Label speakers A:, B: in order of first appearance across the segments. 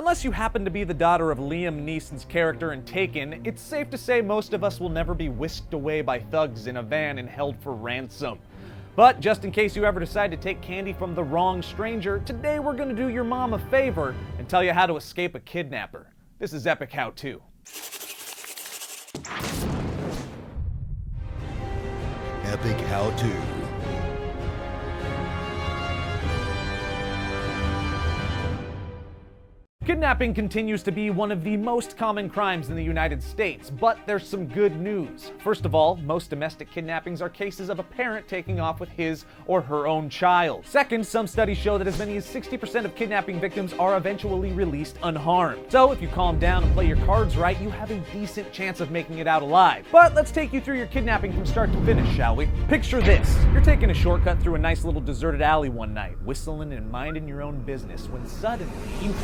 A: Unless you happen to be the daughter of Liam Neeson's character in Taken, it's safe to say most of us will never be whisked away by thugs in a van and held for ransom. But just in case you ever decide to take candy from the wrong stranger, today we're going to do your mom a favor and tell you how to escape a kidnapper. This is Epic How To.
B: Epic How To.
A: Kidnapping continues to be one of the most common crimes in the United States, but there's some good news. First of all, most domestic kidnappings are cases of a parent taking off with his or her own child. Second, some studies show that as many as 60% of kidnapping victims are eventually released unharmed. So if you calm down and play your cards right, you have a decent chance of making it out alive. But let's take you through your kidnapping from start to finish, shall we? Picture this. You're taking a shortcut through a nice little deserted alley one night, whistling and minding your own business, when suddenly,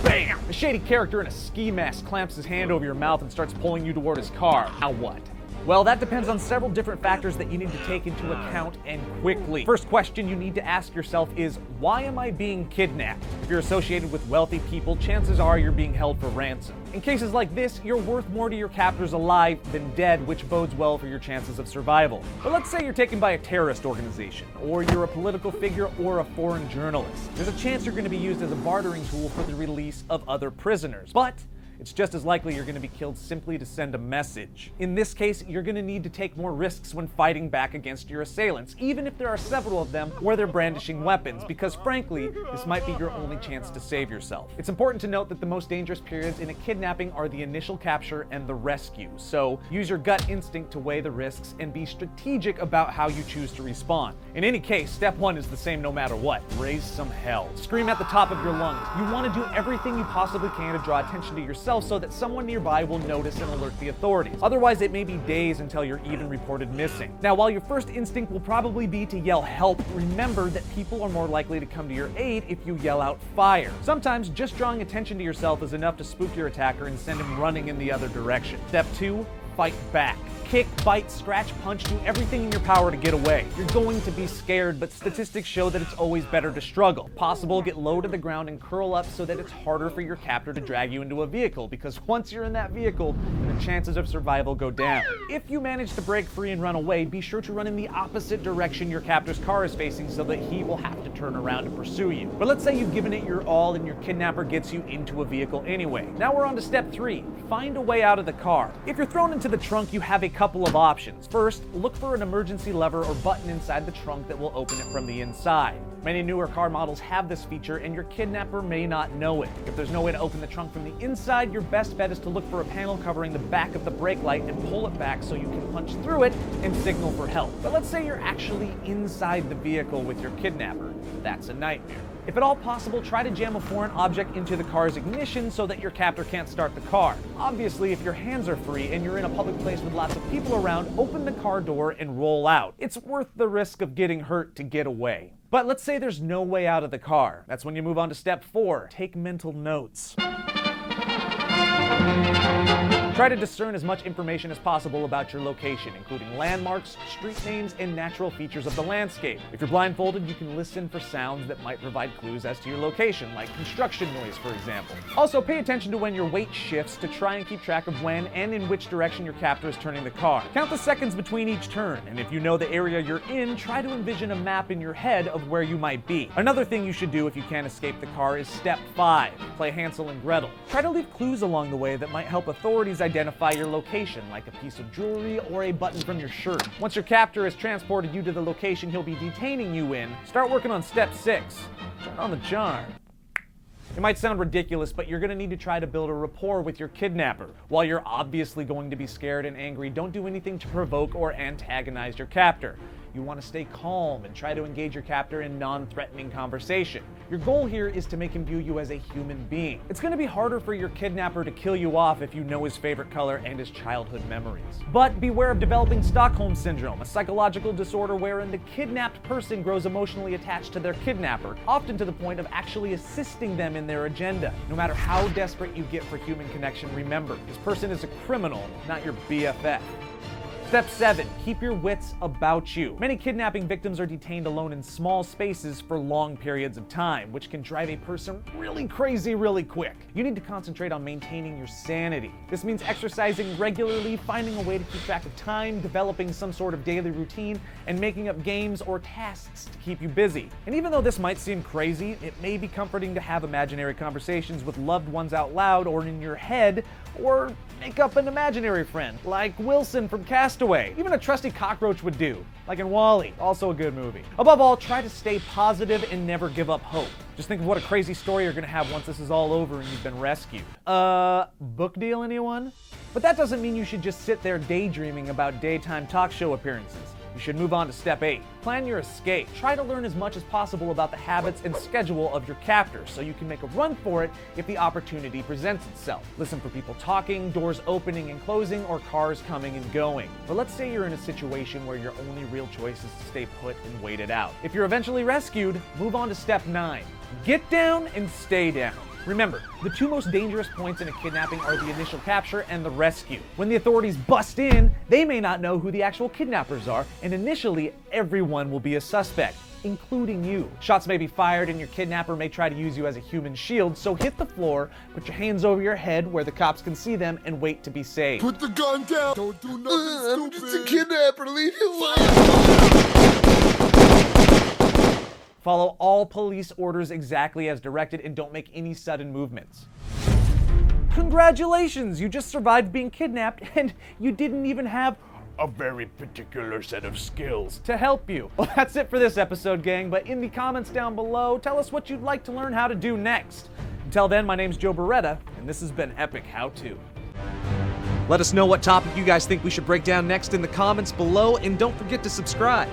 A: BAM! A shady character in a ski mask clamps his hand over your mouth and starts pulling you toward his car. Now what? Well, that depends on several different factors that you need to take into account, and quickly. First question you need to ask yourself is, why am I being kidnapped? If you're associated with wealthy people, chances are you're being held for ransom. In cases like this, you're worth more to your captors alive than dead, which bodes well for your chances of survival. But let's say you're taken by a terrorist organization, or you're a political figure or a foreign journalist. There's a chance you're going to be used as a bartering tool for the release of other prisoners. But it's just as likely you're going to be killed simply to send a message. In this case, you're going to need to take more risks when fighting back against your assailants, even if there are several of them where they're brandishing weapons, because frankly, this might be your only chance to save yourself. It's important to note that the most dangerous periods in a kidnapping are the initial capture and the rescue, so use your gut instinct to weigh the risks and be strategic about how you choose to respond. In any case, step one is the same no matter what. Raise some hell. Scream at the top of your lungs. You want to do everything you possibly can to draw attention to yourself so that someone nearby will notice and alert the authorities. Otherwise, it may be days until you're even reported missing. Now, while your first instinct will probably be to yell help, remember that people are more likely to come to your aid if you yell out fire. Sometimes just drawing attention to yourself is enough to spook your attacker and send him running in the other direction. Step 2, fight back. Kick, bite, scratch, punch, do everything in your power to get away. You're going to be scared, but statistics show that it's always better to struggle. If possible, get low to the ground and curl up so that it's harder for your captor to drag you into a vehicle, because once you're in that vehicle, the chances of survival go down. If you manage to break free and run away, be sure to run in the opposite direction your captor's car is facing so that he will have to turn around to pursue you. But let's say you've given it your all and your kidnapper gets you into a vehicle anyway. Now we're on to step 3. Find a way out of the car. If you're thrown into the trunk, you have a couple of options. First, look for an emergency lever or button inside the trunk that will open it from the inside. Many newer car models have this feature, and your kidnapper may not know it. If there's no way to open the trunk from the inside, your best bet is to look for a panel covering the back of the brake light and pull it back so you can punch through it and signal for help. But let's say you're actually inside the vehicle with your kidnapper. That's a nightmare. If at all possible, try to jam a foreign object into the car's ignition so that your captor can't start the car. Obviously, if your hands are free and you're in a public place with lots of people around, open the car door and roll out. It's worth the risk of getting hurt to get away. But let's say there's no way out of the car. That's when you move on to step 4. Take mental notes. Try to discern as much information as possible about your location, including landmarks, street names, and natural features of the landscape. If you're blindfolded, you can listen for sounds that might provide clues as to your location, like construction noise, for example. Also, pay attention to when your weight shifts to try and keep track of when and in which direction your captor is turning the car. Count the seconds between each turn, and if you know the area you're in, try to envision a map in your head of where you might be. Another thing you should do if you can't escape the car is step 5. Play Hansel and Gretel. Try to leave clues along the way that might help authorities identify your location, like a piece of jewelry or a button from your shirt. Once your captor has transported you to the location he'll be detaining you in, start working on step 6. Turn on the charm. It might sound ridiculous, but you're going to need to try to build a rapport with your kidnapper. While you're obviously going to be scared and angry, don't do anything to provoke or antagonize your captor. You want to stay calm and try to engage your captor in non-threatening conversation. Your goal here is to make him view you as a human being. It's going to be harder for your kidnapper to kill you off if you know his favorite color and his childhood memories. But beware of developing Stockholm Syndrome, a psychological disorder wherein the kidnapped person grows emotionally attached to their kidnapper, often to the point of actually assisting them in their agenda. No matter how desperate you get for human connection, remember, this person is a criminal, not your BFF. Step 7. Keep your wits about you. Many kidnapping victims are detained alone in small spaces for long periods of time, which can drive a person really crazy really quick. You need to concentrate on maintaining your sanity. This means exercising regularly, finding a way to keep track of time, developing some sort of daily routine, and making up games or tasks to keep you busy. And even though this might seem crazy, it may be comforting to have imaginary conversations with loved ones out loud or in your head, or make up an imaginary friend, like Wilson from Castaway. Even a trusty cockroach would do, like in WALL-E, also a good movie. Above all, try to stay positive and never give up hope. Just think of what a crazy story you're gonna have once this is all over and you've been rescued. Book deal, anyone? But that doesn't mean you should just sit there daydreaming about daytime talk show appearances. You should move on to step 8. Plan your escape. Try to learn as much as possible about the habits and schedule of your captors so you can make a run for it if the opportunity presents itself. Listen for people talking, doors opening and closing, or cars coming and going. But let's say you're in a situation where your only real choice is to stay put and wait it out. If you're eventually rescued, move on to step 9. Get down and stay down. Remember, the two most dangerous points in a kidnapping are the initial capture and the rescue. When the authorities bust in, they may not know who the actual kidnappers are, and initially, everyone will be a suspect, including you. Shots may be fired and your kidnapper may try to use you as a human shield, so hit the floor, put your hands over your head where the cops can see them, and wait to be saved.
C: Put the gun down! Don't do nothing stupid!
B: I'm just a kidnapper, leave me alone!
A: Follow all police orders exactly as directed and don't make any sudden movements. Congratulations! You just survived being kidnapped and you didn't even have a very particular set of skills to help you. Well, that's it for this episode, gang, but in the comments down below, tell us what you'd like to learn how to do next. Until then, my name's Joe Bereta, and this has been Epic How To. Let us know what topic you guys think we should break down next in the comments below, and don't forget to subscribe.